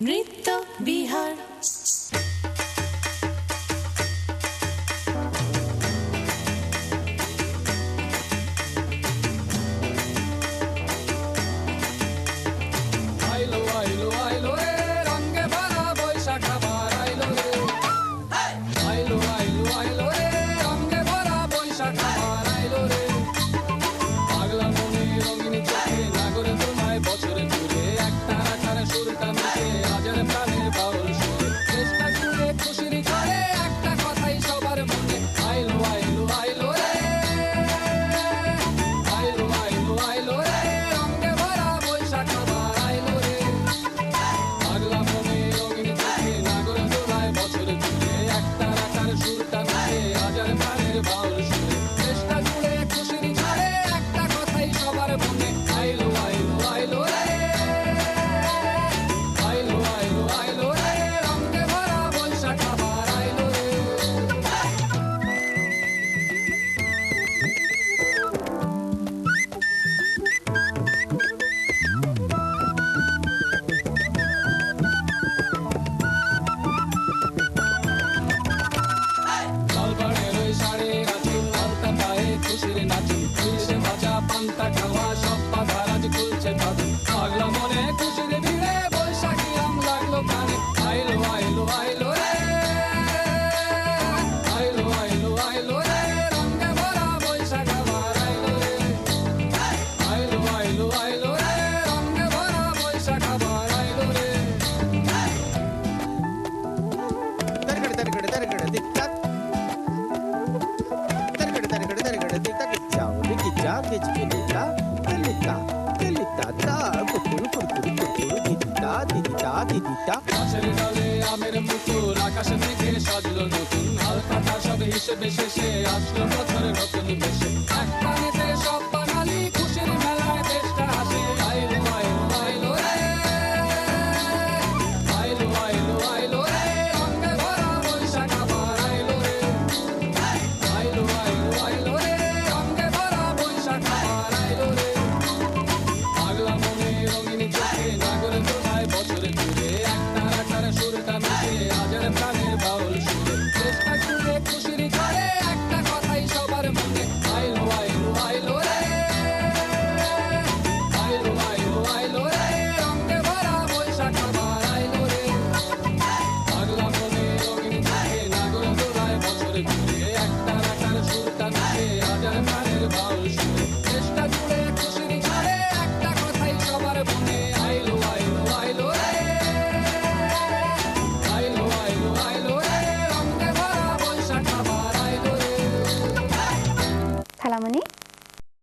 নৃত্য বিহার। আইলো আইলো আইলো রে রঙে ভরা বৈশাখ আবার আইলো রে। আইলো আইলো আইলো রে রঙে ভরা বৈশাখ আবার আইলো রে। পাগলা মনে রঙিন চোখে নাগরে তোমায় বছরে ঘুরে একটা আকারে সুরটা মিশে আজের প্রাণে বাউল সুরে চেষ্টা করে খুশির করে একটা কথাই সবার মনে আইলো আইলো আইলো রে। আইলো আইলো আইলো রে রঙে ভরা বৈশাখ আবার আইলো রে। পাগলা মনে রঙিন চোখে নাগরে তোমায় বছরে ঘুরে একটা আকারে সুরটা মিশে আজের প্রাণের বাউল সুরে চেষ্টা করে খুশির করে একটা কথাই সবার মনে আইলো আইলো আইলো রে। আইলো আইলো আইলো রে রঙে ভরা বৈশাখ আবার আইলো রে। লাল বাড়ের ওই শাড়ির আঁচল আলতা পায়ে খুশির নাচি খুশির ভাজা পান্তা খাওয়া সব বাধা রাজ খুলছে তাদের পাগলা মনে খুশির ভিড়ে বৈশাখী রং লাগলো কানে আইলো আইলো আইলো রে। আইলো আইলো আইলো রে রঙে ভরা বৈশাখ আবার আইলো রে। আইলো আইলো আইলো রে রঙে ভরা বৈশাখ আবার আইলো রে। গাছের ডালে আমের মুকুল আকাশে মেঘে সাজলো নতুন হালকাটা সব হিসেবে শেষে আসলো বছরের নতুন বেশে এক টানেতে সব বাঙালি খুশির মেলায় দেশটা হাসে আইলো আইলো আইলো রে। আইলো আইলো আইলো রে রঙে ভরা বৈশাখ আবার আইলো রে। আইলো আইলো আইলো রে রঙে ভরা বৈশাখ আবার আইলো রে। পাগলা মনে রঙিন চোখে নাগরে তোমায় বছরে ঘুরে একটা আকারে সুরটা মিশে আজের প্রাণের বাউল সুরে চেষ্টা করে খুশির করে একটা কথাই সবার মনে আইলো আইলো আইলো রে। আইলো আইলো আইলো রে রঙে ভরা বৈশাখ আবার আইলো রে। পাগলা মনে রঙিন চোখে নাগরে তোমায় বছরে ঘুরে একটা আকারে সুরটা মিশে আজের প্রাণের বাউল সুরে চেষ্টা করে খুশির করে একটা কথাই সবার মনে আইলো আইলো আইলো রে। আইলো আইলো আইলো রে রঙে ভরা বৈশাখ আবার আইলো রে। খালামণি